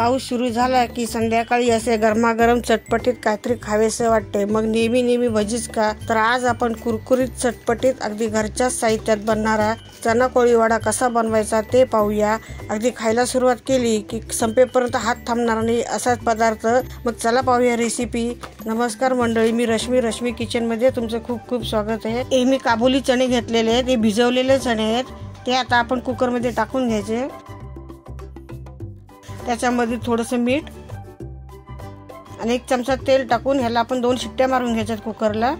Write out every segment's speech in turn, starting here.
पाऊस सुरू झाला की संध्याकाळी असे गरमागरम चटपटीत काहीतरी खावेसे वाटते। मग नेहमी भजीच का, तर आज आपण कुरकुरीत चटपटीत अगदी घरच्याच साहित्यात बनणारा चना कोळी वडा कसा बनवायचा ते पाहूया। अगदी खायला सुरुवात केली की संपेपर्यंत हात थांबणार नाही असाच पदार्थ। मग चला पाहूया रेसिपी। नमस्कार मंडळी, मी रश्मी किचन मध्ये तुमचं खूप खूप स्वागत आहे। हे मी काबुली चणे घेतलेले आहेत, हे भिजवलेले चणे आहेत। ते आता आपण कुकर मध्ये टाकून घ्यायचे। त्याच्यामध्ये थोडंसं मीठ आणि 1 चमचा तेल टाकून ह्याला आपण 2 शिट्ट्या मारून घ्यायच्यात कुकरला।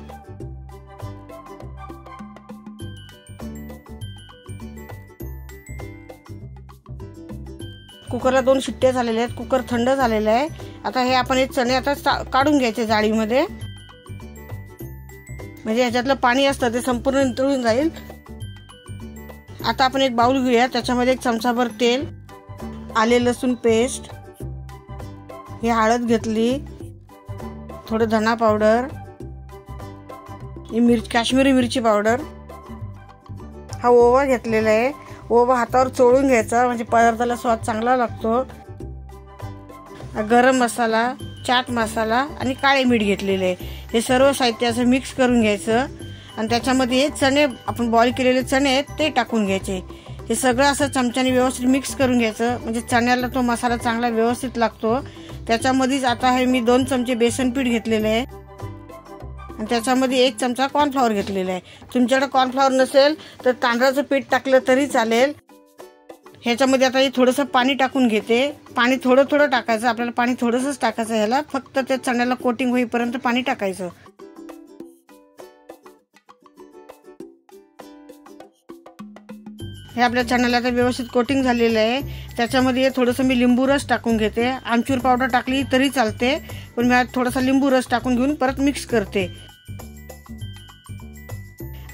कुकरला 2 शिट्ट्या झालेल्या आहेत, कुकर थंड झालेला आहे। आता हे आपण हे चणे आता काढून घ्यायचे जाळीमध्ये, म्हणजे ह्याच्यातलं पाणी असतं ते संपूर्ण नितळून जाईल। आता आपण एक बाउल घेऊया, त्याच्यामध्ये 1 चमचाभर तेल, आले लसूण पेस्ट, ही हळद घेतली, थोडं धना पावडर, ही काश्मीरी मिरची पावडर, हा ओवा घेतलेला आहे। ओवा हातावर चोळून घ्यायचा म्हणजे पदार्थाला स्वाद चांगला लागतो। गरम मसाला, चाट मसाला आणि काळे मीठ घेतलेले आहे। हे सर्व साहित्य असं मिक्स करून घ्यायचं आणि त्याच्यामध्ये हे चणे आपण बॉईल केलेले चणे आहेत ते टाकून घ्यायचे। हे सगळं असं चमच्याने व्यवस्थित मिक्स करून घ्यायचं म्हणजे चण्याला तो मसाला चांगला व्यवस्थित लागतो। त्याच्यामध्येच आता हे मी 2 चमचे बेसन पीठ घेतलेले आहे आणि त्याच्यामध्ये 1 चमचा कॉर्नफ्लॉवर घेतलेला आहे। तुमच्याकडे कॉर्नफ्लॉवर नसेल तर तांदळाचं पीठ टाकलं तरी चालेल। ह्याच्यामध्ये आता हे थोडंसं पाणी टाकून घेते। पाणी थोडं टाकायचं, आपल्याला पाणी थोडंसंच टाकायचं ह्याला, फक्त त्या चण्याला कोटिंग होईपर्यंत पाणी टाकायचं। हे आपल्या चण्याला आता व्यवस्थित कोटिंग झालेलं आहे। त्याच्यामध्ये थोडंसं मी लिंबू रस टाकून घेते। आमचूर पावडर टाकली तरी चालते, पण मी थोडासा लिंबू रस टाकून घेऊन परत मिक्स करते।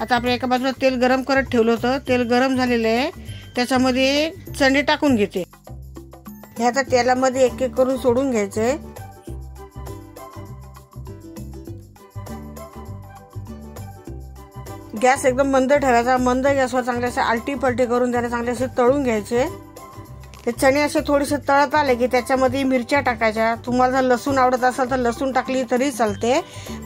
आता आपण एका बाजूला तेल गरम करत ठेवलं होतं, तेल गरम झालेलं आहे। त्याच्यामध्ये चणे टाकून घेते। हे आता तेलामध्ये एक एक करून सोडून घ्यायचे। गॅस एकदम मंद ठेवायचा, मंद गॅसवर चांगले असे आलटी पलटी करून त्याने चांगले असे तळून घ्यायचे। हे चणे असे थोडेसे तळत आले की त्याच्यामध्ये मिरच्या टाकायच्या। तुम्हाला जर लसूण आवडत असेल तर लसूण टाकली तरी चालते,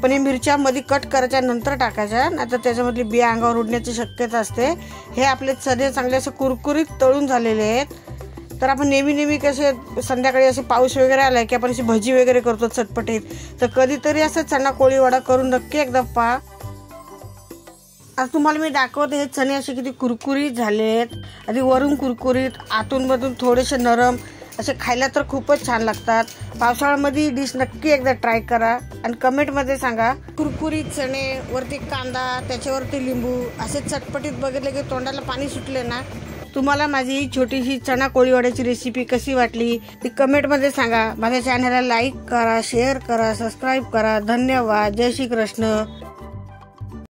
पण हे मिरच्या मध्ये कट करायच्या नंतर टाकायच्या, नाहीतर त्याच्यामधली बिया अंगावर उडण्याची शक्यता असते। हे आपले चणे चांगले असे कुरकुरीत तळून झालेले आहेत। तर आपण नेहमी कसे संध्याकाळी असे पाऊस वगैरे आलाय की आपण अशी भजी वगैरे करतो चटपटीत, तर कधीतरी असं चना कोळी वडा करून नक्की एकदा पहा। आज तुम्हाला मी दाखवते हे चणे असे किती कुरकुरीत झालेत, आधी वरून कुरकुरीत, आतून मधून थोडेसे नरम, असे खायला तर खूपच छान लागतात। पावसाळ्यामध्ये डिश नक्की एकदा ट्राय करा आणि कमेंटमध्ये सांगा। कुरकुरीत चणे, वरती कांदा, त्याच्यावरती लिंबू, असे चटपटीत बघितले की तोंडाला पाणी सुटले ना। तुम्हाला माझी ही छोटीशी चना कोळी वड्याची रेसिपी कशी वाटली ती कमेंटमध्ये सांगा। माझ्या चॅनलला लाईक करा, शेअर करा, सबस्क्राईब करा। धन्यवाद। जय श्री कृष्ण।